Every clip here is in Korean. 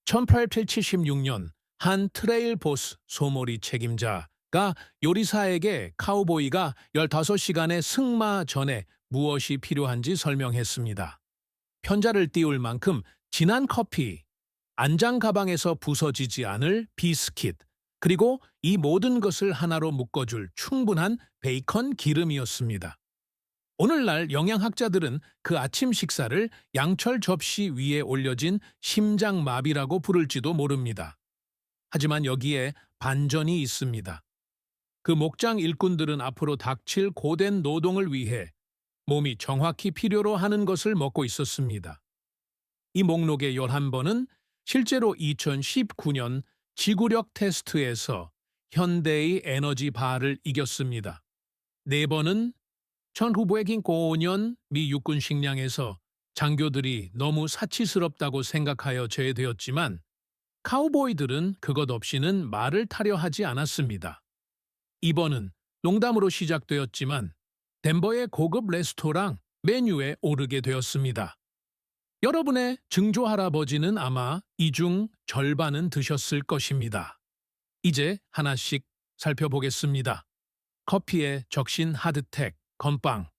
1876년 한 트레일 보스 소몰이 책임자가 요리사에게 카우보이가 15시간의 승마 전에 무엇이 필요한지 설명했습니다. 편자를 띄울 만큼 진한 커피, 안장 가방에서 부서지지 않을 비스킷, 그리고 이 모든 것을 하나로 묶어줄 충분한 베이컨 기름이었습니다. 오늘날 영양학자들은 그 아침 식사를 양철 접시 위에 올려진 심장마비라고 부를지도 모릅니다. 하지만 여기에 반전이 있습니다. 그 목장 일꾼들은 앞으로 닥칠 고된 노동을 위해 몸이 정확히 필요로 하는 것을 먹고 있었습니다. 이 목록의 11번은 실제로 2019년 지구력 테스트에서 현대의 에너지 바를 이겼습니다. 4번은 1905년 미 육군 식량에서 장교들이 너무 사치스럽다고 생각하여 제외되었지만 카우보이들은 그것 없이는 말을 타려 하지 않았습니다. 2번은 농담으로 시작되었지만 덴버의 고급 레스토랑 메뉴에 오르게 되었습니다. 여러분의 증조 할아버지는 아마 이 중 절반은 드셨을 것입니다. 이제 하나씩 살펴보겠습니다. 커피의 적신 하드텍, 건빵.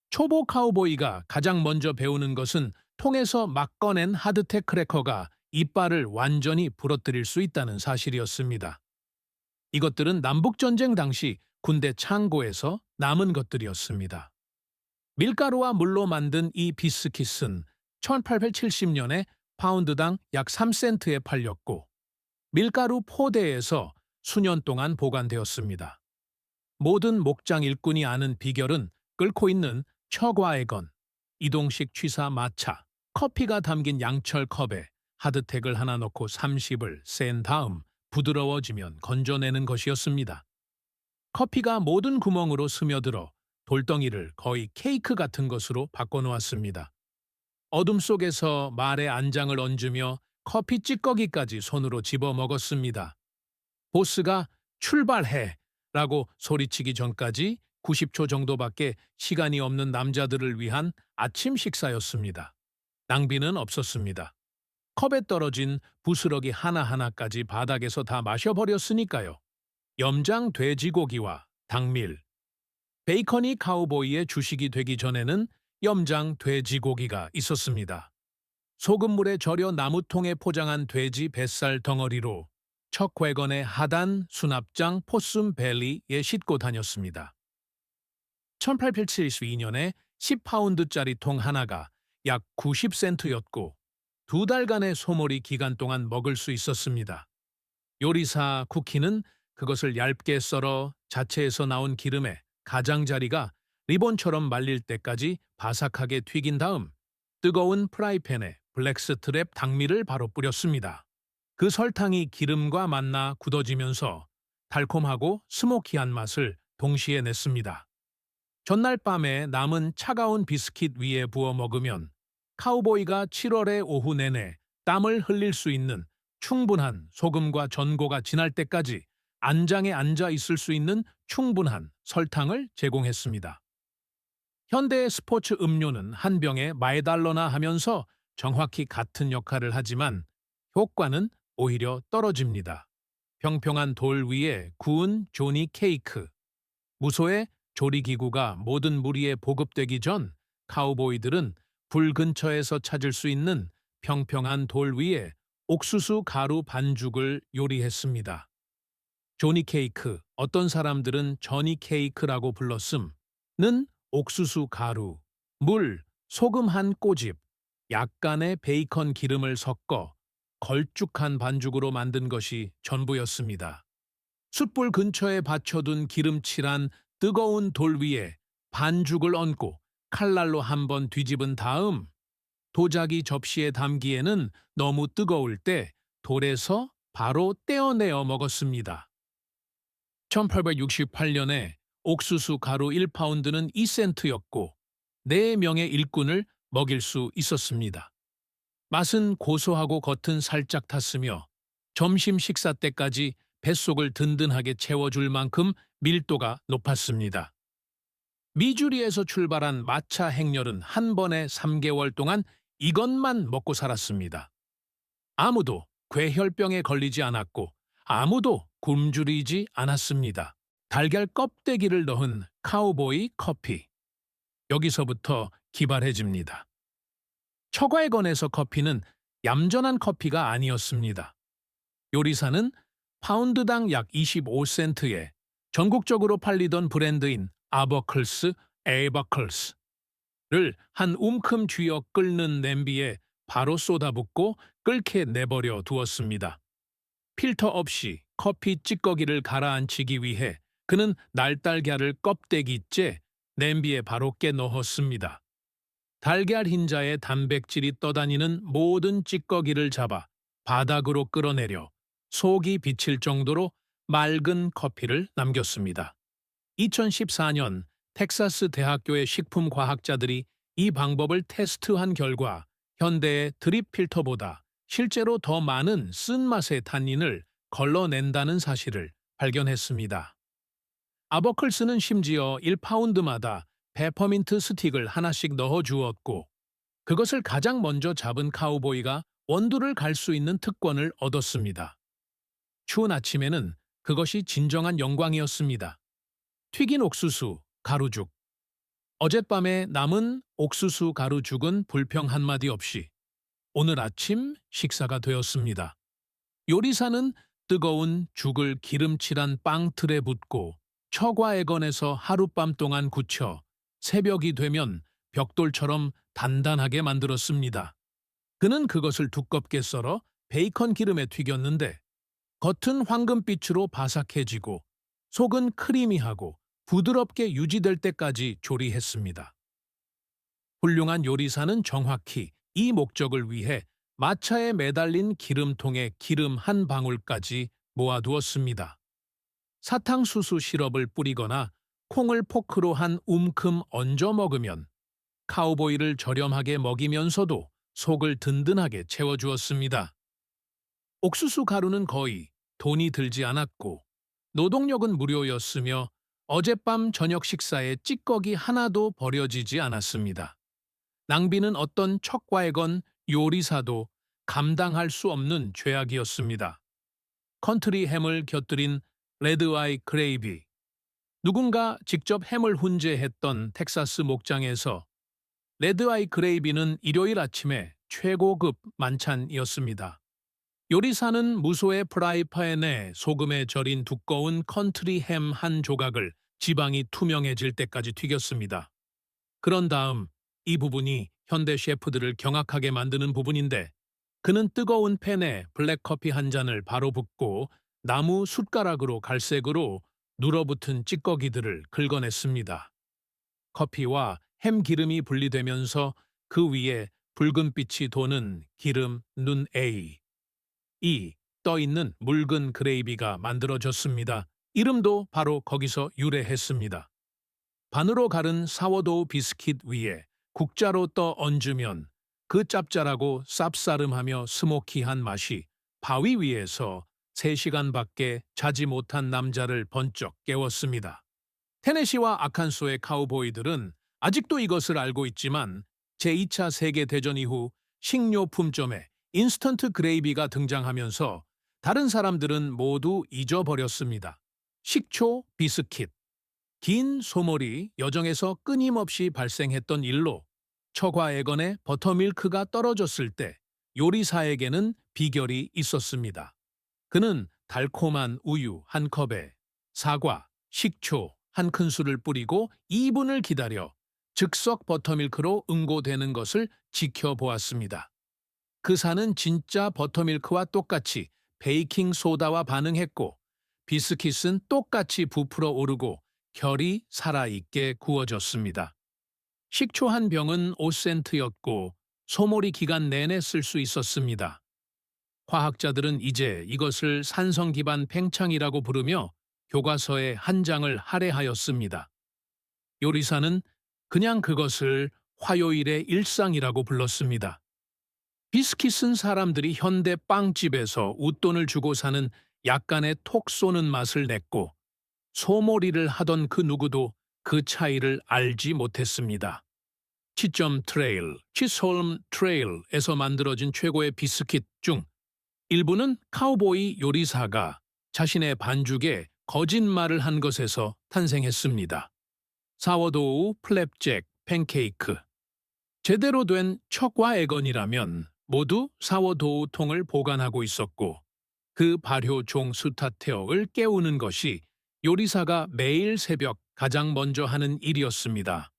초보 카우보이가 가장 먼저 배우는 것은 통에서 막 꺼낸 하드텍 크래커가 이빨을 완전히 부러뜨릴 수 있다는 사실이었습니다. 이것들은 남북전쟁 당시 군대 창고에서 남은 것들이었습니다. 밀가루와 물로 만든 이 비스킷은 1870년에 파운드당 약 3센트에 팔렸고 밀가루 포대에서 수년 동안 보관되었습니다. 모든 목장 일꾼이 아는 비결은 끓고 있는 척와에건, 이동식 취사 마차, 커피가 담긴 양철 컵에 하드텍을 하나 넣고 30을 센 다음 부드러워지면 건져내는 것이었습니다. 커피가 모든 구멍으로 스며들어 돌덩이를 거의 케이크 같은 것으로 바꿔놓았습니다. 어둠 속에서 말의 안장을 얹으며 커피 찌꺼기까지 손으로 집어 먹었습니다. 보스가 출발해! 라고 소리치기 전까지 90초 정도밖에 시간이 없는 남자들을 위한 아침 식사였습니다. 낭비는 없었습니다. 컵에 떨어진 부스러기 하나하나까지 바닥에서 다 마셔버렸으니까요. 염장 돼지고기와 당밀. 베이컨이 카우보이의 주식이 되기 전에는 염장 돼지고기가 있었습니다. 소금물에 절여 나무통에 포장한 돼지 뱃살 덩어리로 척웨건의 하단, 수납장, 포숨 벨리에 싣고 다녔습니다. 1872년에 10파운드짜리 통 하나가 약 90센트였고 2달간의 소몰이 기간 동안 먹을 수 있었습니다. 요리사 쿠키는 그것을 얇게 썰어 자체에서 나온 기름에 가장자리가 리본처럼 말릴 때까지 바삭하게 튀긴 다음 뜨거운 프라이팬에 블랙스트랩 당밀을 바로 뿌렸습니다. 그 설탕이 기름과 만나 굳어지면서 달콤하고 스모키한 맛을 동시에 냈습니다. 전날 밤에 남은 차가운 비스킷 위에 부어 먹으면 카우보이가 7월의 오후 내내 땀을 흘릴 수 있는 충분한 소금과 전고가 진할 때까지 안장에 앉아 있을 수 있는 충분한 설탕을 제공했습니다. 현대의 스포츠 음료는 한 병에 $10나 하면서 정확히 같은 역할을 하지만 효과는 오히려 떨어집니다. 평평한 돌 위에 구운 조니 케이크. 무소의 조리기구가 모든 무리에 보급되기 전 카우보이들은 불 근처에서 찾을 수 있는 평평한 돌 위에 옥수수 가루 반죽을 요리했습니다. 조니 케이크, 어떤 사람들은 저니 케이크라고 불렀음는 옥수수 가루, 물, 소금 한 꼬집, 약간의 베이컨 기름을 섞어 걸쭉한 반죽으로 만든 것이 전부였습니다. 숯불 근처에 받쳐둔 기름칠한 뜨거운 돌 위에 반죽을 얹고 칼날로 한번 뒤집은 다음 도자기 접시에 담기에는 너무 뜨거울 때 돌에서 바로 떼어내어 먹었습니다. 1868년에 옥수수 가루 1파운드는 2센트였고 4명의 일꾼을 먹일 수 있었습니다. 맛은 고소하고 겉은 살짝 탔으며 점심 식사 때까지 뱃속을 든든하게 채워줄 만큼 밀도가 높았습니다. 미주리에서 출발한 마차 행렬은 한 번에 3개월 동안 이것만 먹고 살았습니다. 아무도 괴혈병에 걸리지 않았고 아무도 굶주리지 않았습니다. 달걀 껍데기를 넣은 카우보이 커피. 여기서부터 기발해집니다. 처과에 관해서 커피는 얌전한 커피가 아니었습니다. 요리사는 파운드당 약 25센트에 전국적으로 팔리던 브랜드인 아버클스, 에이버클스를 한 움큼 쥐어 끓는 냄비에 바로 쏟아붓고 끓게 내버려 두었습니다. 필터 없이 커피 찌꺼기를 가라앉히기 위해 그는 날달걀을 껍데기째 냄비에 바로 깨 넣었습니다. 달걀 흰자에 단백질이 떠다니는 모든 찌꺼기를 잡아 바닥으로 끌어내려 속이 비칠 정도로 맑은 커피를 남겼습니다. 2014년 텍사스 대학교의 식품과학자들이 이 방법을 테스트한 결과 현대의 드립 필터보다 실제로 더 많은 쓴맛의 탄닌을 걸러낸다는 사실을 발견했습니다. 아버클스는 심지어 1파운드마다 페퍼민트 스틱을 하나씩 넣어 주었고 그것을 가장 먼저 잡은 카우보이가 원두를 갈 수 있는 특권을 얻었습니다. 추운 아침에는 그것이 진정한 영광이었습니다. 튀긴 옥수수, 가루죽. 어젯밤에 남은 옥수수 가루죽은 불평 한마디 없이 오늘 아침 식사가 되었습니다. 요리사는 뜨거운 죽을 기름칠한 빵틀에 붓고 처과액건에서 하룻밤 동안 굳혀 새벽이 되면 벽돌처럼 단단하게 만들었습니다. 그는 그것을 두껍게 썰어 베이컨 기름에 튀겼는데 겉은 황금빛으로 바삭해지고 속은 크리미하고 부드럽게 유지될 때까지 조리했습니다. 훌륭한 요리사는 정확히 이 목적을 위해 마차에 매달린 기름통에 기름 한 방울까지 모아두었습니다. 사탕수수 시럽을 뿌리거나 콩을 포크로 한 움큼 얹어 먹으면 카우보이를 저렴하게 먹이면서도 속을 든든하게 채워주었습니다. 옥수수 가루는 거의 돈이 들지 않았고 노동력은 무료였으며 어젯밤 저녁 식사에 찌꺼기 하나도 버려지지 않았습니다. 낭비는 어떤 척과액건 요리사도 감당할 수 없는 죄악이었습니다. 컨트리 햄을 곁들인 레드아이 그레이비. 누군가 직접 햄을 훈제했던 텍사스 목장에서 레드아이 그레이비는 일요일 아침에 최고급 만찬이었습니다. 요리사는 무소의 프라이팬에 소금에 절인 두꺼운 컨트리 햄 한 조각을 지방이 투명해질 때까지 튀겼습니다. 그런 다음 이 부분이 현대 셰프들을 경악하게 만드는 부분인데 그는 뜨거운 팬에 블랙커피 한 잔을 바로 붓고 나무 숟가락으로 갈색으로 눌어붙은 찌꺼기들을 긁어냈습니다. 커피와 햄 기름이 분리되면서 그 위에 붉은빛이 도는 기름 눈 A. 이 떠있는 묽은 그레이비가 만들어졌습니다. 이름도 바로 거기서 유래했습니다. 반으로 가른 사워도우 비스킷 위에 국자로 떠 얹으면 그 짭짤하고 쌉싸름하며 스모키한 맛이 바위 위에서 3시간밖에 자지 못한 남자를 번쩍 깨웠습니다. 테네시와 아칸소의 카우보이들은 아직도 이것을 알고 있지만 제2차 세계대전 이후 식료품점에 인스턴트 그레이비가 등장하면서 다른 사람들은 모두 잊어버렸습니다. 식초 비스킷. 긴 소몰이 여정에서 끊임없이 발생했던 일로 처과액건에 버터밀크가 떨어졌을 때 요리사에게는 비결이 있었습니다. 그는 달콤한 우유 한 컵에 사과, 식초 한 큰술을 뿌리고 2분을 기다려 즉석 버터밀크로 응고되는 것을 지켜보았습니다. 그 산은 진짜 버터밀크와 똑같이 베이킹 소다와 반응했고 비스킷은 똑같이 부풀어 오르고 결이 살아있게 구워졌습니다. 식초 한 병은 5센트였고 소몰이 기간 내내 쓸 수 있었습니다. 과학자들은 이제 이것을 산성 기반 팽창이라고 부르며 교과서에 한 장을 할애하였습니다. 요리사는 그냥 그것을 화요일의 일상이라고 불렀습니다. 비스킷은 사람들이 현대 빵집에서 웃돈을 주고 사는 약간의 톡 쏘는 맛을 냈고 소몰이를 하던 그 누구도 그 차이를 알지 못했습니다. 치점 트레일, 치솔մ 트레일에서 만들어진 최고의 비스킷 중 일부는 카우보이 요리사가 자신의 반죽에 거짓말을 한 것에서 탄생했습니다. 사워도우, 플랩잭, 팬케이크. 제대로 된 척과 에건이라면 모두 사워도우 통을 보관하고 있었고 그 발효 종 스타테어를 깨우는 것이 요리사가 매일 새벽 가장 먼저 하는 일이었습니다.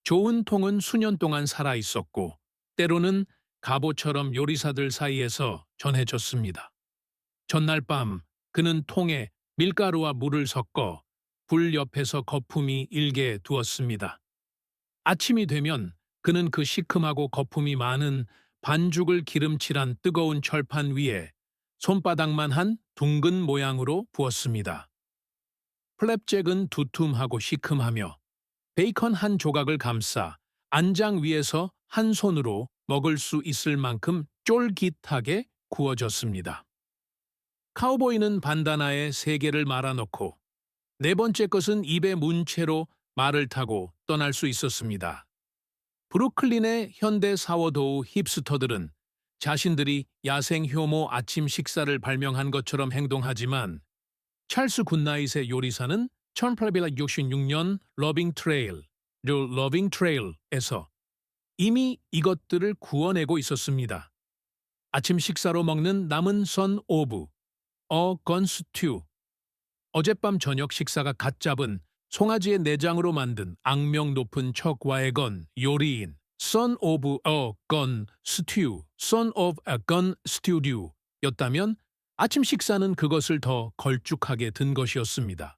좋은 통은 수년 동안 살아 있었고 때로는 갑오처럼 요리사들 사이에서 전해졌습니다. 전날 밤 그는 통에 밀가루와 물을 섞어 불 옆에서 거품이 일게 두었습니다. 아침이 되면 그는 그 시큼하고 거품이 많은 반죽을 기름칠한 뜨거운 철판 위에 손바닥만 한 둥근 모양으로 부었습니다. 플랩잭은 두툼하고 시큼하며 베이컨 한 조각을 감싸 안장 위에서 한 손으로 먹을 수 있을 만큼 쫄깃하게 구워졌습니다. 카우보이는 반다나에 3개를 말아넣고 네 번째 것은 입에 문 채로 말을 타고 떠날 수 있었습니다. 브루클린의 현대 사워도우 힙스터들은 자신들이 야생 효모 아침 식사를 발명한 것처럼 행동하지만 찰스 굿나잇의 요리사는 1866년 러빙 트레일에서 이미 이것들을 구워내고 있었습니다. 아침 식사로 먹는 남은 선 오브, 건 스튜, 어젯밤 저녁 식사가 갓 잡은 송아지의 내장으로 만든 악명 높은 척과의 건 요리인 Son of a Gun Stew, Son of a Gun Stew였다면 아침 식사는 그것을 더 걸쭉하게 든 것이었습니다.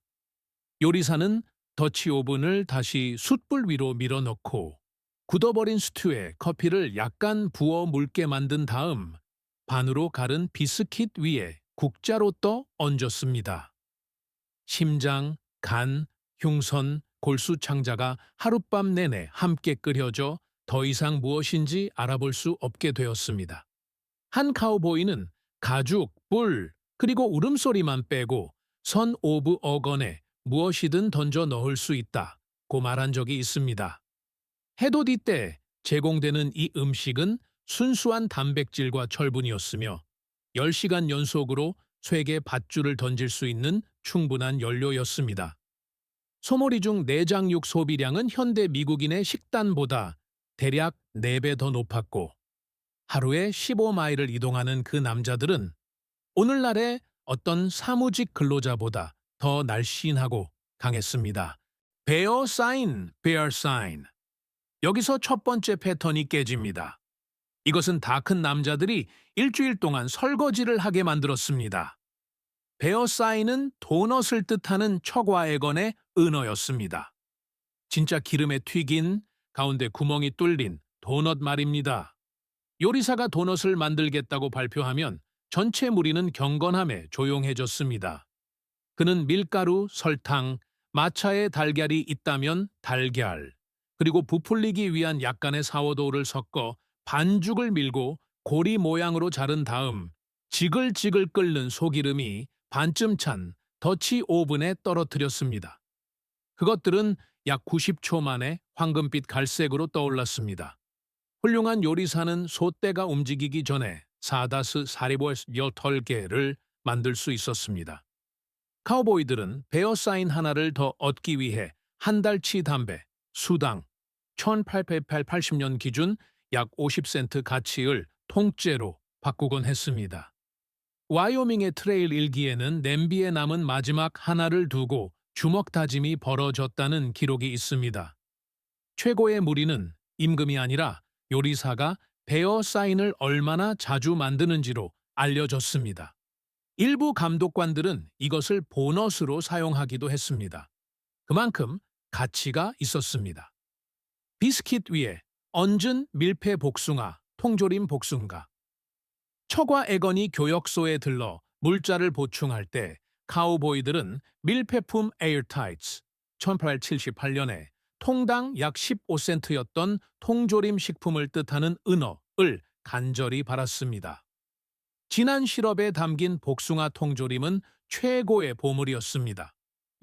요리사는 더치 오븐을 다시 숯불 위로 밀어넣고 굳어버린 스튜에 커피를 약간 부어 묽게 만든 다음 반으로 가른 비스킷 위에 국자로 떠 얹었습니다. 심장, 간, 흉선, 골수 창자가 하룻밤 내내 함께 끓여져 더 이상 무엇인지 알아볼 수 없게 되었습니다. 한 카우보이는 가죽, 뿔, 그리고 울음소리만 빼고 선 오브 어건에 무엇이든 던져 넣을 수 있다고 말한 적이 있습니다. 해돋이 때 제공되는 이 음식은 순수한 단백질과 철분이었으며 10시간 연속으로 쇠게 밧줄을 던질 수 있는 충분한 연료였습니다. 소머리 중 내장육 소비량은 현대 미국인의 식단보다 대략 4배 더 높았고 하루에 15마일을 이동하는 그 남자들은 오늘날의 어떤 사무직 근로자보다 더 날씬하고 강했습니다. 베어 사인. 여기서 첫 번째 패턴이 깨집니다. 이것은 다 큰 남자들이 일주일 동안 설거지를 하게 만들었습니다. 베어 사인은 도넛을 뜻하는 척와에건의 은어였습니다. 진짜 기름에 튀긴 가운데 구멍이 뚫린 도넛 말입니다. 요리사가 도넛을 만들겠다고 발표하면 전체 무리는 경건함에 조용해졌습니다. 그는 밀가루, 설탕, 마차에 달걀이 있다면 달걀, 그리고 부풀리기 위한 약간의 사워도우를 섞어 반죽을 밀고 고리 모양으로 자른 다음 지글지글 끓는 소기름이 반쯤 찬 더치 오븐에 떨어뜨렸습니다. 그것들은 약 90초 만에 황금빛 갈색으로 떠올랐습니다. 훌륭한 요리사는 솥대가 움직이기 전에 사다스 사리보스 18개를 만들 수 있었습니다. 카우보이들은 베어사인 하나를 더 얻기 위해 한 달치 담배, 수당, 1880년 기준 약 50센트 가치를 통째로 바꾸곤 했습니다. 와이오밍의 트레일 일기에는 냄비에 남은 마지막 하나를 두고 주먹 다짐이 벌어졌다는 기록이 있습니다. 최고의 무리는 임금이 아니라 요리사가 베어 사인을 얼마나 자주 만드는지로 알려졌습니다. 일부 감독관들은 이것을 보너스로 사용하기도 했습니다. 그만큼 가치가 있었습니다. 비스킷 위에 얹은 밀폐 복숭아, 통조림 복숭아. 척과 에건이 교역소에 들러 물자를 보충할 때 카우보이들은 밀폐품 에어타이츠 1878년에 통당 약 15센트였던 통조림 식품을 뜻하는 은어를 간절히 바랐습니다. 진한 시럽에 담긴 복숭아 통조림은 최고의 보물이었습니다.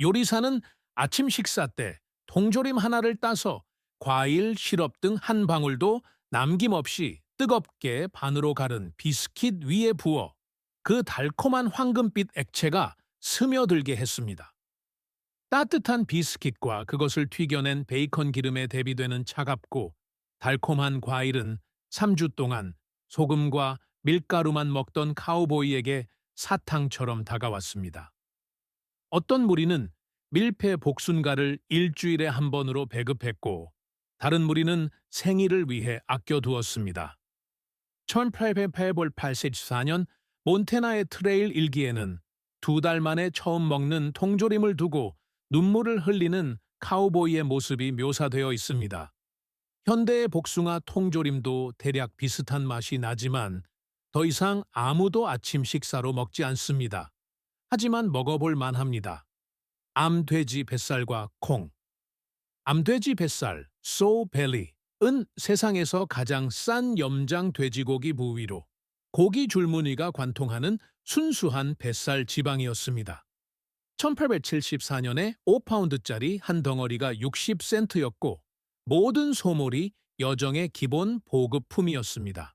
요리사는 아침 식사 때 통조림 하나를 따서 과일, 시럽 등 한 방울도 남김없이 뜨겁게 반으로 가른 비스킷 위에 부어 그 달콤한 황금빛 액체가 스며들게 했습니다. 따뜻한 비스킷과 그것을 튀겨낸 베이컨 기름에 대비되는 차갑고 달콤한 과일은 3주 동안 소금과 밀가루만 먹던 카우보이에게 사탕처럼 다가왔습니다. 어떤 무리는 밀폐 복순가를 일주일에 한 번으로 배급했고 다른 무리는 생일을 위해 아껴두었습니다. 1884년 몬테나의 트레일 일기에는 2달 만에 처음 먹는 통조림을 두고 눈물을 흘리는 카우보이의 모습이 묘사되어 있습니다. 현대의 복숭아 통조림도 대략 비슷한 맛이 나지만 더 이상 아무도 아침 식사로 먹지 않습니다. 하지만 먹어볼 만합니다. 암돼지 뱃살과 콩. 암돼지 뱃살, 소벨리은 세상에서 가장 싼 염장 돼지고기 부위로 고기 줄무늬가 관통하는 순수한 뱃살 지방이었습니다. 1874년에 5파운드짜리 한 덩어리가 60센트였고 모든 소몰이 여정의 기본 보급품이었습니다.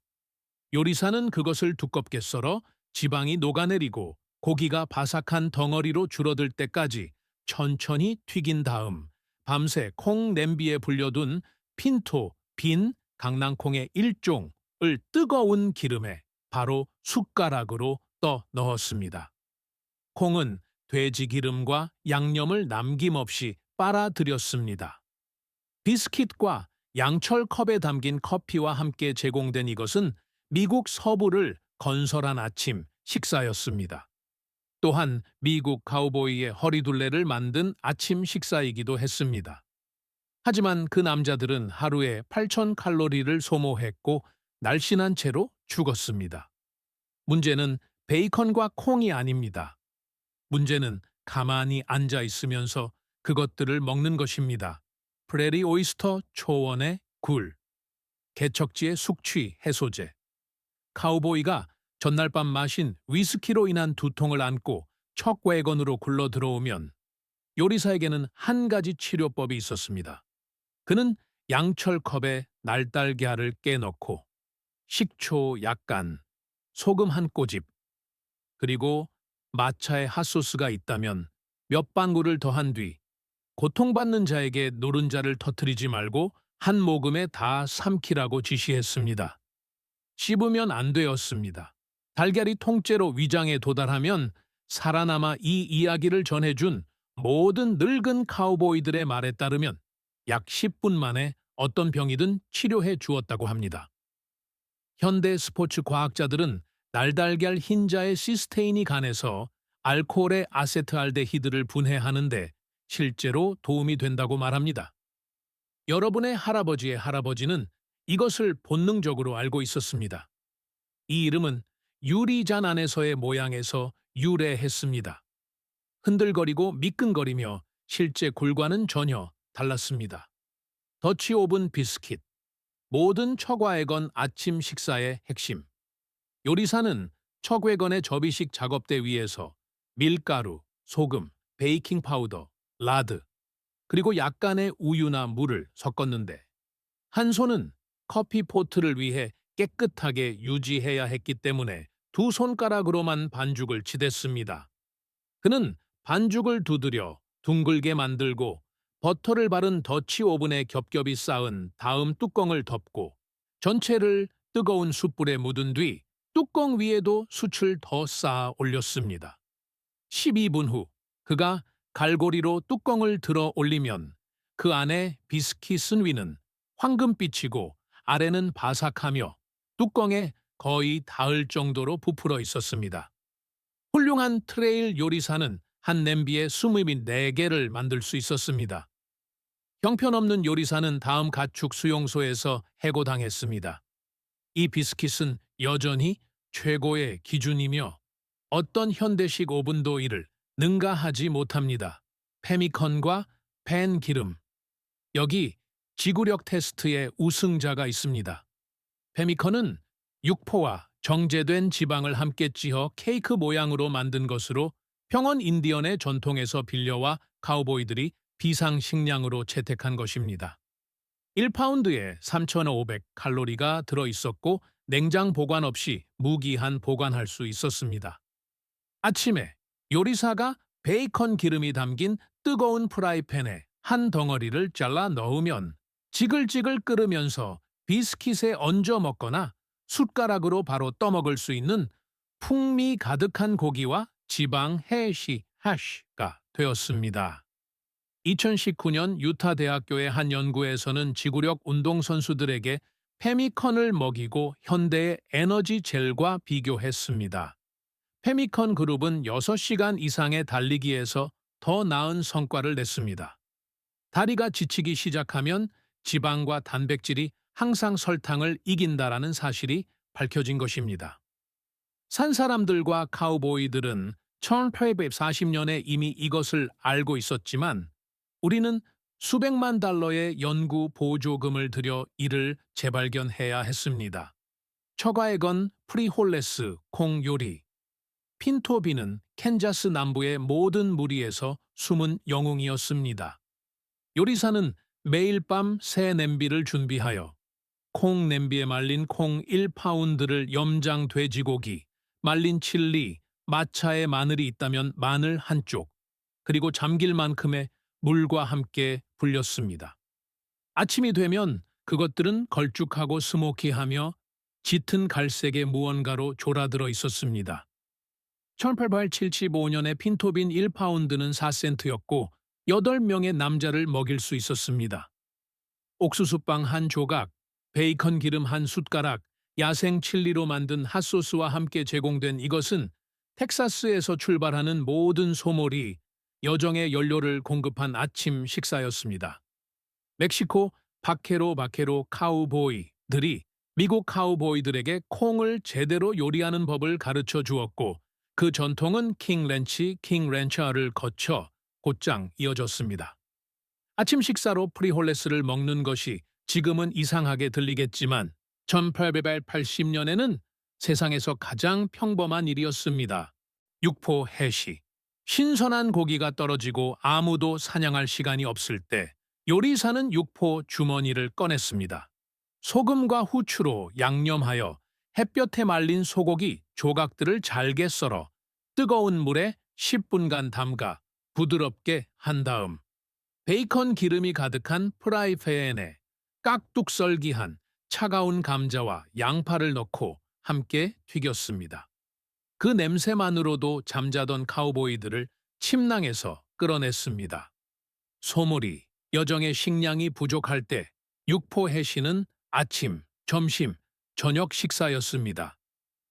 요리사는 그것을 두껍게 썰어 지방이 녹아내리고 고기가 바삭한 덩어리로 줄어들 때까지 천천히 튀긴 다음 밤새 콩 냄비에 불려둔 핀토, 빈 강낭콩의 일종을 뜨거운 기름에 바로 숟가락으로 떠 넣었습니다. 콩은 돼지 기름과 양념을 남김없이 빨아들였습니다. 비스킷과 양철컵에 담긴 커피와 함께 제공된 이것은 미국 서부를 건설한 아침 식사였습니다. 또한 미국 카우보이의 허리둘레를 만든 아침 식사이기도 했습니다. 하지만 그 남자들은 하루에 8,000칼로리를 소모했고 날씬한 채로 죽었습니다. 문제는 베이컨과 콩이 아닙니다. 문제는 가만히 앉아 있으면서 그것들을 먹는 것입니다. 프레리 오이스터 초원의 굴, 개척지의 숙취 해소제. 카우보이가 전날 밤 마신 위스키로 인한 두통을 안고 척 wä건으로 굴러 들어오면 요리사에게는 한 가지 치료법이 있었습니다. 그는 양철컵에 날달걀을 깨넣고 식초 약간, 소금 한 꼬집, 그리고 마차의 핫소스가 있다면 몇 방울을 더한 뒤 고통받는 자에게 노른자를 터뜨리지 말고 한 모금에 다 삼키라고 지시했습니다. 씹으면 안 되었습니다. 달걀이 통째로 위장에 도달하면 살아남아 이 이야기를 전해준 모든 늙은 카우보이들의 말에 따르면 약 10분 만에 어떤 병이든 치료해 주었다고 합니다. 현대 스포츠 과학자들은 날달걀 흰자의 시스테인이 간에서 알코올의 아세트알데히드를 분해하는데 실제로 도움이 된다고 말합니다. 여러분의 할아버지의 할아버지는 이것을 본능적으로 알고 있었습니다. 이 이름은 유리잔 안에서의 모양에서 유래했습니다. 흔들거리고 미끈거리며 실제 굴과는 전혀 달랐습니다. 더치 오븐 비스킷, 모든 척와에건 아침 식사의 핵심. 요리사는 척외건의 접이식 작업대 위에서 밀가루, 소금, 베이킹 파우더, 라드, 그리고 약간의 우유나 물을 섞었는데 한 손은 커피 포트를 위해 깨끗하게 유지해야 했기 때문에 두 손가락으로만 반죽을 치댔습니다. 그는 반죽을 두드려 둥글게 만들고 버터를 바른 더치 오븐에 겹겹이 쌓은 다음 뚜껑을 덮고 전체를 뜨거운 숯불에 묻은 뒤 뚜껑 위에도 숯을 더 쌓아 올렸습니다. 12분 후 그가 갈고리로 뚜껑을 들어 올리면 그 안에 비스킷은 위는 황금빛이고 아래는 바삭하며 뚜껑에 거의 닿을 정도로 부풀어 있었습니다. 훌륭한 트레일 요리사는 한 냄비에 24개를 만들 수 있었습니다. 형편없는 요리사는 다음 가축 수용소에서 해고당했습니다. 이 비스킷은 여전히 최고의 기준이며 어떤 현대식 오븐도 이를 능가하지 못합니다. 페미컨과 팬 기름. 여기 지구력 테스트의 우승자가 있습니다. 페미컨은 육포와 정제된 지방을 함께 찌어 케이크 모양으로 만든 것으로 평원 인디언의 전통에서 빌려와 카우보이들이 비상식량으로 채택한 것입니다. 1파운드에 3,500칼로리가 들어있었고 냉장 보관 없이 무기한 보관할 수 있었습니다. 아침에 요리사가 베이컨 기름이 담긴 뜨거운 프라이팬에 한 덩어리를 잘라 넣으면 지글지글 끓으면서 비스킷에 얹어 먹거나 숟가락으로 바로 떠먹을 수 있는 풍미 가득한 고기와 지방 해시가 되었습니다. 2019년 유타 대학교의 한 연구에서는 지구력 운동선수들에게 페미컨을 먹이고 현대의 에너지 젤과 비교했습니다. 페미컨 그룹은 6시간 이상의 달리기에서 더 나은 성과를 냈습니다. 다리가 지치기 시작하면 지방과 단백질이 항상 설탕을 이긴다라는 사실이 밝혀진 것입니다. 산 사람들과 카우보이들은 1840년에 이미 이것을 알고 있었지만 우리는 수백만 달러의 연구 보조금을 들여 이를 재발견해야 했습니다. 처가에 건 프리홀레스 콩 요리. 핀토비는 캔자스 남부의 모든 무리에서 숨은 영웅이었습니다. 요리사는 매일 밤 새 냄비를 준비하여 콩 냄비에 말린 콩 1파운드를 염장 돼지고기, 말린 칠리, 마차에 마늘이 있다면 마늘 한쪽, 그리고 잠길 만큼의 물과 함께 불렸습니다. 아침이 되면 그것들은 걸쭉하고 스모키하며 짙은 갈색의 무언가로 졸아들어 있었습니다. 1875년에 핀토빈 1파운드는 4센트였고 8명의 남자를 먹일 수 있었습니다. 옥수수빵 한 조각, 베이컨 기름 한 숟가락, 야생 칠리로 만든 핫소스와 함께 제공된 이것은 텍사스에서 출발하는 모든 소몰이 여정의 연료를 공급한 아침 식사였습니다. 멕시코 바케로 카우보이들이 미국 카우보이들에게 콩을 제대로 요리하는 법을 가르쳐 주었고 그 전통은 킹렌처를 거쳐 곧장 이어졌습니다. 아침 식사로 프리홀레스를 먹는 것이 지금은 이상하게 들리겠지만 1880년에는 세상에서 가장 평범한 일이었습니다. 육포 해시. 신선한 고기가 떨어지고 아무도 사냥할 시간이 없을 때 요리사는 육포 주머니를 꺼냈습니다. 소금과 후추로 양념하여 햇볕에 말린 소고기 조각들을 잘게 썰어 뜨거운 물에 10분간 담가 부드럽게 한 다음 베이컨 기름이 가득한 프라이팬에 깍둑 썰기한 차가운 감자와 양파를 넣고 함께 튀겼습니다. 그 냄새만으로도 잠자던 카우보이들을 침낭에서 끌어냈습니다. 소몰이 여정의 식량이 부족할 때 육포 해시는 아침, 점심, 저녁 식사였습니다.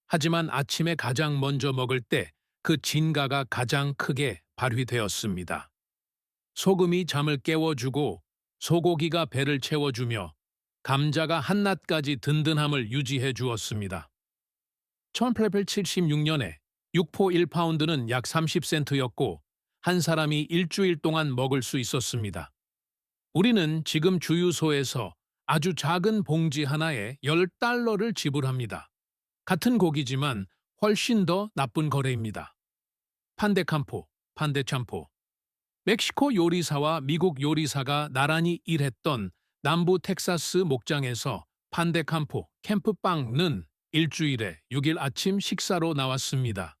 하지만 아침에 가장 먼저 먹을 때 그 진가가 가장 크게 발휘되었습니다. 소금이 잠을 깨워주고 소고기가 배를 채워주며 감자가 한낮까지 든든함을 유지해 주었습니다. 1876년에 육포 1파운드는 약 30센트였고 한 사람이 일주일 동안 먹을 수 있었습니다. 우리는 지금 주유소에서 아주 작은 봉지 하나에 $10를 지불합니다. 같은 고기지만 훨씬 더 나쁜 거래입니다. 판데참포. 멕시코 요리사와 미국 요리사가 나란히 일했던 남부 텍사스 목장에서 판데캄포 캠프빵은 일주일에 6일 아침 식사로 나왔습니다.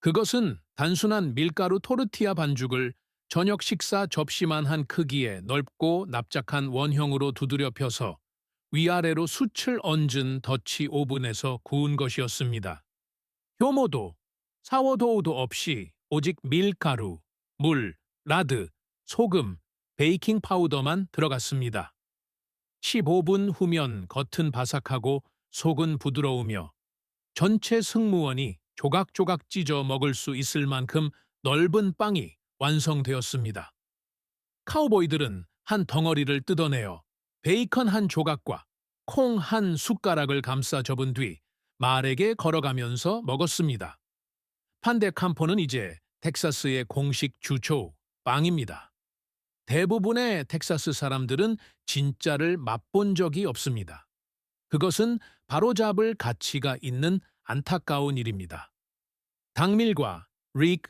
그것은 단순한 밀가루 토르티아 반죽을 저녁 식사 접시만 한 크기의 넓고 납작한 원형으로 두드려 펴서 위아래로 숯을 얹은 더치 오븐에서 구운 것이었습니다. 효모도, 사워도우도 없이 오직 밀가루, 물, 라드, 소금, 베이킹 파우더만 들어갔습니다. 15분 후면 겉은 바삭하고 속은 부드러우며 전체 승무원이 조각조각 찢어 먹을 수 있을 만큼 넓은 빵이 완성되었습니다. 카우보이들은 한 덩어리를 뜯어내어 베이컨 한 조각과 콩 한 숟가락을 감싸 접은 뒤 말에게 걸어가면서 먹었습니다. 판데캄포는 이제 텍사스의 공식 주초 빵입니다. 대부분의 텍사스 사람들은 진짜를 맛본 적이 없습니다. 그것은 바로잡을 가치가 있는 안타까운 일입니다. 당밀과 릭.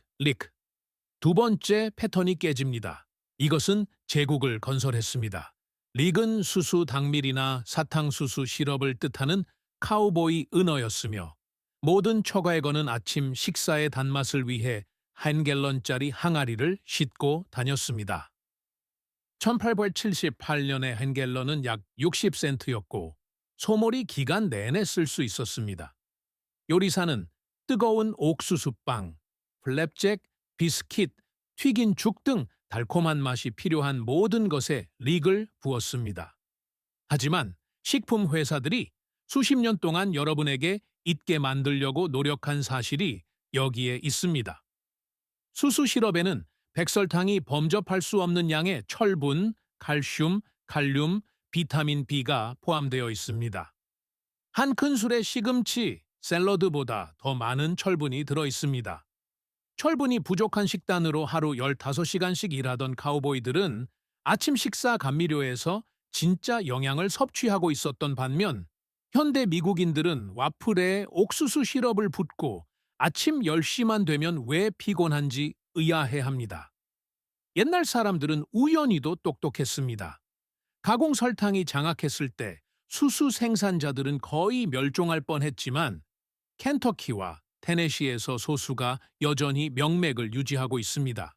두 번째 패턴이 깨집니다. 이것은 제국을 건설했습니다. 릭은 수수 당밀이나 사탕수수 시럽을 뜻하는 카우보이 은어였으며 모든 처가에 거는 아침 식사의 단맛을 위해 한 갤런짜리 항아리를 싣고 다녔습니다. 1878년에 한 갤런은 약 60센트였고 소몰이 기간 내내 쓸 수 있었습니다. 요리사는 뜨거운 옥수수빵, 블랙잭, 비스킷, 튀긴 죽 등 달콤한 맛이 필요한 모든 것에 릭을 부었습니다. 하지만 식품 회사들이 수십 년 동안 여러분에게 잊게 만들려고 노력한 사실이 여기에 있습니다. 수수 시럽에는 백설탕이 범접할 수 없는 양의 철분, 칼슘, 칼륨, 비타민 B가 포함되어 있습니다. 한 큰술의 시금치, 샐러드보다 더 많은 철분이 들어 있습니다. 철분이 부족한 식단으로 하루 15시간씩 일하던 카우보이들은 아침 식사 감미료에서 진짜 영양을 섭취하고 있었던 반면 현대 미국인들은 와플에 옥수수 시럽을 붓고 아침 10시만 되면 왜 피곤한지 의아해합니다. 옛날 사람들은 우연히도 똑똑했습니다. 가공 설탕이 장악했을 때 수수 생산자들은 거의 멸종할 뻔했지만 켄터키와 테네시에서 소수가 여전히 명맥을 유지하고 있습니다.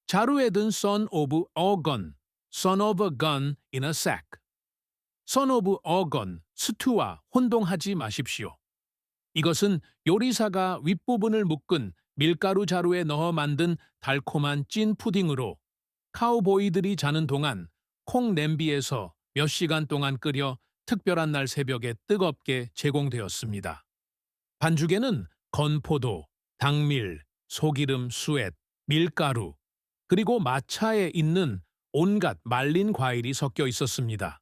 자루에 든 Son of a Gun, Son of a Gun in a Sack. Son of a Gun, 스투와 혼동하지 마십시오. 이것은 요리사가 윗부분을 묶은 밀가루 자루에 넣어 만든 달콤한 찐 푸딩으로 카우보이들이 자는 동안 콩 냄비에서 몇 시간 동안 끓여 특별한 날 새벽에 뜨겁게 제공되었습니다. 반죽에는 건포도, 당밀, 소기름, 수액, 밀가루, 그리고 마차에 있는 온갖 말린 과일이 섞여 있었습니다.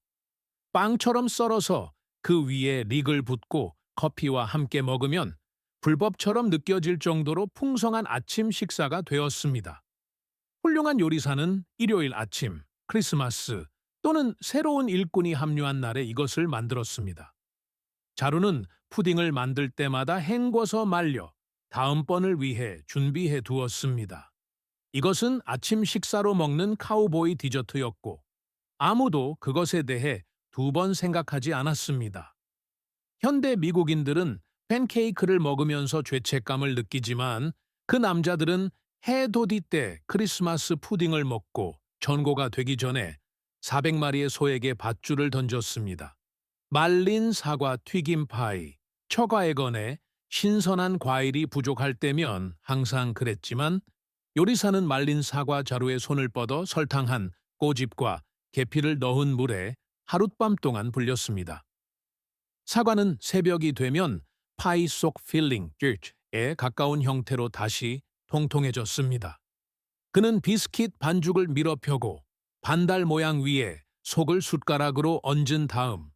빵처럼 썰어서 그 위에 릭을 붓고 커피와 함께 먹으면 불법처럼 느껴질 정도로 풍성한 아침 식사가 되었습니다. 훌륭한 요리사는 일요일 아침, 크리스마스 또는 새로운 일꾼이 합류한 날에 이것을 만들었습니다. 자루는 푸딩을 만들 때마다 헹궈서 말려 다음번을 위해 준비해 두었습니다. 이것은 아침 식사로 먹는 카우보이 디저트였고 아무도 그것에 대해 2번 생각하지 않았습니다. 현대 미국인들은 팬케이크를 먹으면서 죄책감을 느끼지만 그 남자들은 해돋이 때 크리스마스 푸딩을 먹고 전고가 되기 전에 400마리의 소에게 밧줄을 던졌습니다. 말린 사과 튀김 파이, 처가에 건해 신선한 과일이 부족할 때면 항상 그랬지만 요리사는 말린 사과 자루에 손을 뻗어 설탕한 꼬집과 계피를 넣은 물에 하룻밤 동안 불렸습니다. 사과는 새벽이 되면 파이 속 필링, 에 가까운 형태로 다시 통통해졌습니다. 그는 비스킷 반죽을 밀어 펴고 반달 모양 위에 속을 숟가락으로 얹은 다음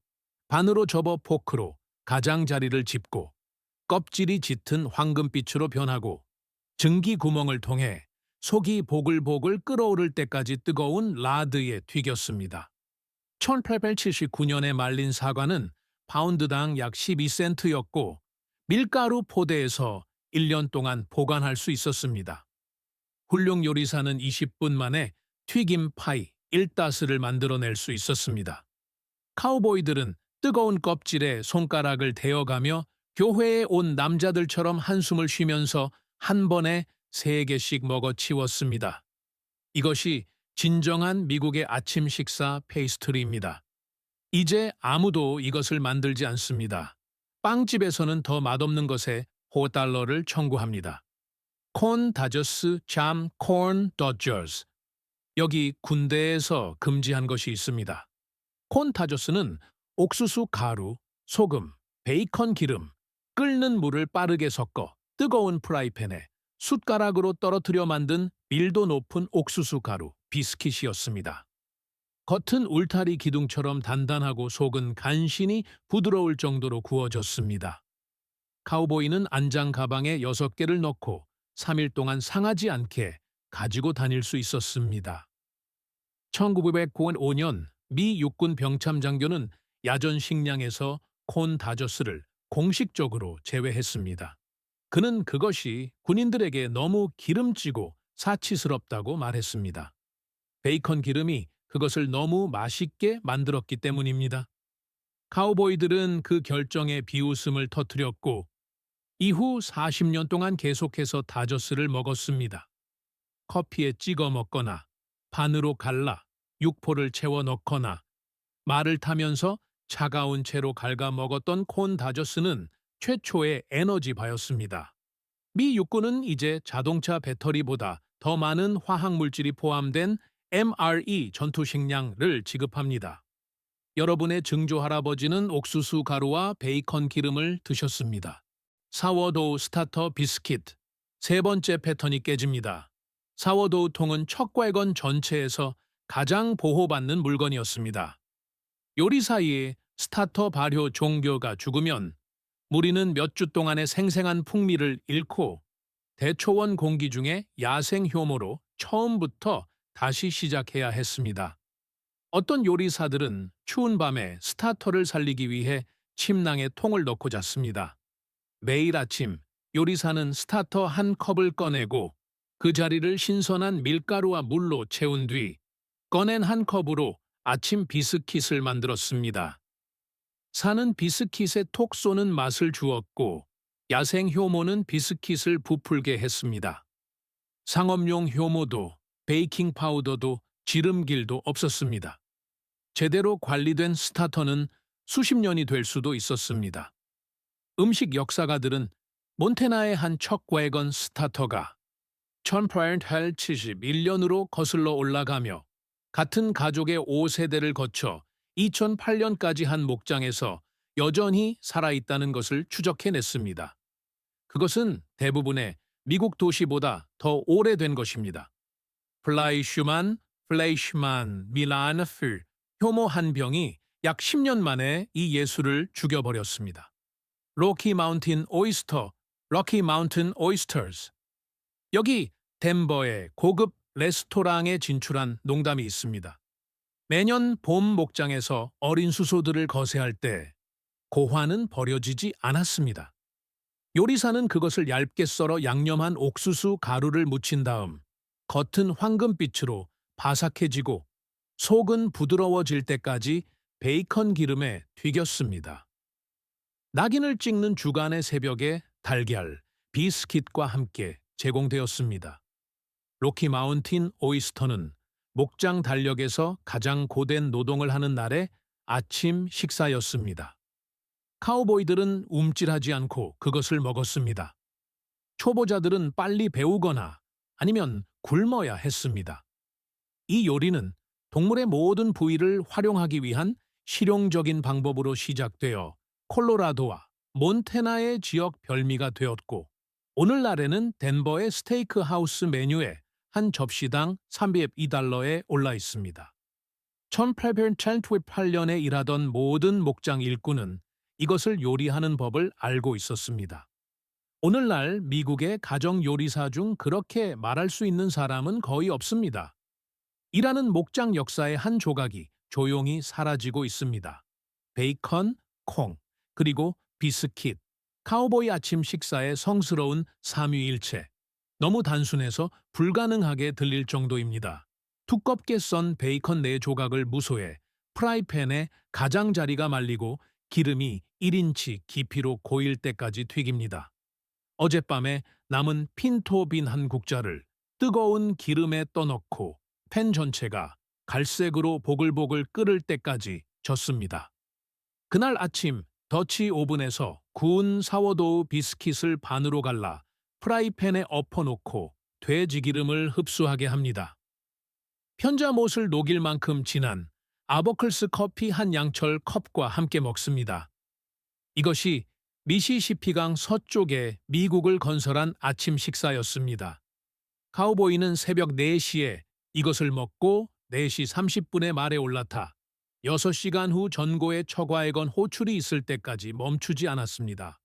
반으로 접어 포크로 가장자리를 짚고 껍질이 짙은 황금빛으로 변하고 증기 구멍을 통해 속이 보글보글 끓어오를 때까지 뜨거운 라드에 튀겼습니다. 1879년에 말린 사과는 파운드당 약 12센트였고 밀가루 포대에서 1년 동안 보관할 수 있었습니다. 훌륭 요리사는 20분 만에 튀김 파이 1다스를 만들어낼 수 있었습니다. 카우보이들은 뜨거운 껍질에 손가락을 대어가며 교회에 온 남자들처럼 한숨을 쉬면서 한 번에 3개씩 먹어 치웠습니다. 이것이 진정한 미국의 아침 식사 페이스트리입니다. 이제 아무도 이것을 만들지 않습니다. 빵집에서는 더 맛없는 것에 $4를 청구합니다. 콘 다저스 잠 콘 더저스. 여기 군대에서 금지한 것이 있습니다. 콘 다저스는 옥수수 가루, 소금, 베이컨 기름, 끓는 물을 빠르게 섞어 뜨거운 프라이팬에 숟가락으로 떨어뜨려 만든 밀도 높은 옥수수 가루, 비스킷이었습니다. 겉은 울타리 기둥처럼 단단하고 속은 간신히 부드러울 정도로 구워졌습니다. 카우보이는 안장 가방에 6개를 넣고 3일 동안 상하지 않게 가지고 다닐 수 있었습니다. 1905년 미 육군 병참 장교는 야전 식량에서 콘 다저스를 공식적으로 제외했습니다. 그는 그것이 군인들에게 너무 기름지고 사치스럽다고 말했습니다. 베이컨 기름이 그것을 너무 맛있게 만들었기 때문입니다. 카우보이들은 그 결정에 비웃음을 터뜨렸고 이후 40년 동안 계속해서 다저스를 먹었습니다. 커피에 찍어 먹거나 반으로 갈라 육포를 채워 넣거나 말을 타면서 차가운 채로 갉아 먹었던 콘 다저스는 최초의 에너지바였습니다. 미 육군은 이제 자동차 배터리보다 더 많은 화학물질이 포함된 MRE 전투식량을 지급합니다. 여러분의 증조 할아버지는 옥수수 가루와 베이컨 기름을 드셨습니다. 사워도우 스타터 비스킷. 세 번째 패턴이 깨집니다. 사워도우 통은 척과액원 전체에서 가장 보호받는 물건이었습니다. 요리사의 스타터 발효 종교가 죽으면 무리는 몇 주 동안의 생생한 풍미를 잃고 대초원 공기 중에 야생 효모로 처음부터 다시 시작해야 했습니다. 어떤 요리사들은 추운 밤에 스타터를 살리기 위해 침낭에 통을 넣고 잤습니다. 매일 아침 요리사는 스타터 한 컵을 꺼내고 그 자리를 신선한 밀가루와 물로 채운 뒤 꺼낸 한 컵으로 아침 비스킷을 만들었습니다. 사는 비스킷에 톡 쏘는 맛을 주었고 야생 효모는 비스킷을 부풀게 했습니다. 상업용 효모도 베이킹 파우더도 지름길도 없었습니다. 제대로 관리된 스타터는 수십 년이 될 수도 있었습니다. 음식 역사가들은 몬테나의 한 척와건 스타터가 1871년으로 거슬러 올라가며 같은 가족의 5세대를 거쳐 2008년까지 한 목장에서 여전히 살아있다는 것을 추적해냈습니다. 그것은 대부분의 미국 도시보다 더 오래된 것입니다. 플레이슈만, 밀라너필, 효모 한 병이 약 10년 만에 이 예술을 죽여버렸습니다. 로키 마운틴 오이스터즈. 여기 덴버의 고급 레스토랑에 진출한 농담이 있습니다. 매년 봄 목장에서 어린 수소들을 거세할 때 고화는 버려지지 않았습니다. 요리사는 그것을 얇게 썰어 양념한 옥수수 가루를 묻힌 다음 겉은 황금빛으로 바삭해지고 속은 부드러워질 때까지 베이컨 기름에 튀겼습니다. 낙인을 찍는 주간의 새벽에 달걀, 비스킷과 함께 제공되었습니다. 로키 마운틴 오이스터는 목장 달력에서 가장 고된 노동을 하는 날의 아침 식사였습니다. 카우보이들은 움찔하지 않고 그것을 먹었습니다. 초보자들은 빨리 배우거나 아니면 굶어야 했습니다. 이 요리는 동물의 모든 부위를 활용하기 위한 실용적인 방법으로 시작되어 콜로라도와 몬테나의 지역 별미가 되었고 오늘날에는 덴버의 스테이크 하우스 메뉴에 한 접시당 $302에 올라 있습니다. 1878년에 일하던 모든 목장 일꾼은 이것을 요리하는 법을 알고 있었습니다. 오늘날 미국의 가정 요리사 중 그렇게 말할 수 있는 사람은 거의 없습니다. 일하는 목장 역사의 한 조각이 조용히 사라지고 있습니다. 베이컨, 콩, 그리고 비스킷, 카우보이 아침 식사의 성스러운 삼위일체. 너무 단순해서 불가능하게 들릴 정도입니다. 두껍게 썬 베이컨 4조각을 무소에 프라이팬에 가장자리가 말리고 기름이 1인치 깊이로 고일 때까지 튀깁니다. 어젯밤에 남은 핀토빈 한 국자를 뜨거운 기름에 떠넣고 팬 전체가 갈색으로 보글보글 끓을 때까지 젓습니다. 그날 아침 더치 오븐에서 구운 사워도우 비스킷을 반으로 갈라 프라이팬에 엎어놓고 돼지 기름을 흡수하게 합니다. 편자못을 녹일 만큼 진한 아버클스 커피 한 양철 컵과 함께 먹습니다. 이것이 미시시피강 서쪽에 미국을 건설한 아침 식사였습니다. 카우보이는 새벽 4시에 이것을 먹고 4시 30분에 말에 올라타 6시간 후 전고에 처과에 건 호출이 있을 때까지 멈추지 않았습니다.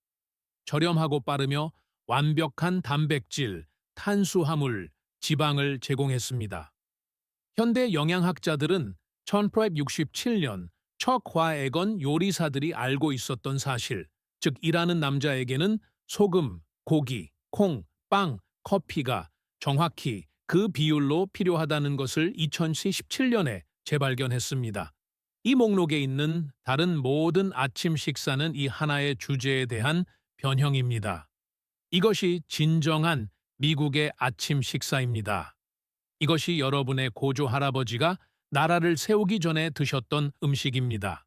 저렴하고 빠르며 완벽한 단백질, 탄수화물, 지방을 제공했습니다. 현대 영양학자들은 1867년 척화에건 요리사들이 알고 있었던 사실, 즉 일하는 남자에게는 소금, 고기, 콩, 빵, 커피가 정확히 그 비율로 필요하다는 것을 2017년에 재발견했습니다. 이 목록에 있는 다른 모든 아침 식사는 이 하나의 주제에 대한 변형입니다. 이것이 진정한 미국의 아침 식사입니다. 이것이 여러분의 고조 할아버지가 나라를 세우기 전에 드셨던 음식입니다.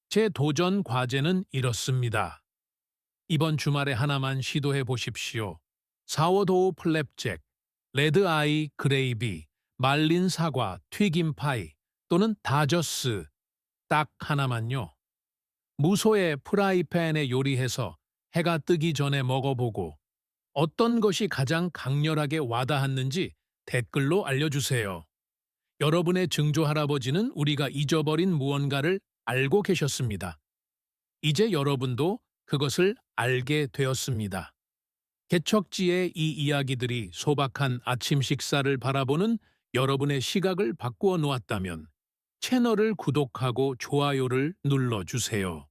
제 도전 과제는 이렇습니다. 이번 주말에 하나만 시도해 보십시오. 사워도우 플랩잭, 레드아이 그레이비, 말린 사과, 튀김 파이 또는 다저스 딱 하나만요. 무소의 프라이팬에 요리해서 해가 뜨기 전에 먹어보고 어떤 것이 가장 강렬하게 와닿았는지 댓글로 알려주세요. 여러분의 증조 할아버지는 우리가 잊어버린 무언가를 알고 계셨습니다. 이제 여러분도 그것을 알게 되었습니다. 개척지의 이 이야기들이 소박한 아침 식사를 바라보는 여러분의 시각을 바꾸어 놓았다면 채널을 구독하고 좋아요를 눌러주세요.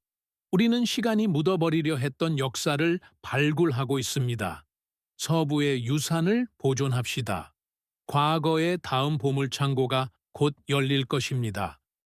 우리는 시간이 묻어버리려 했던 역사를 발굴하고 있습니다. 서부의 유산을 보존합시다. 과거의 다음 보물창고가 곧 열릴 것입니다.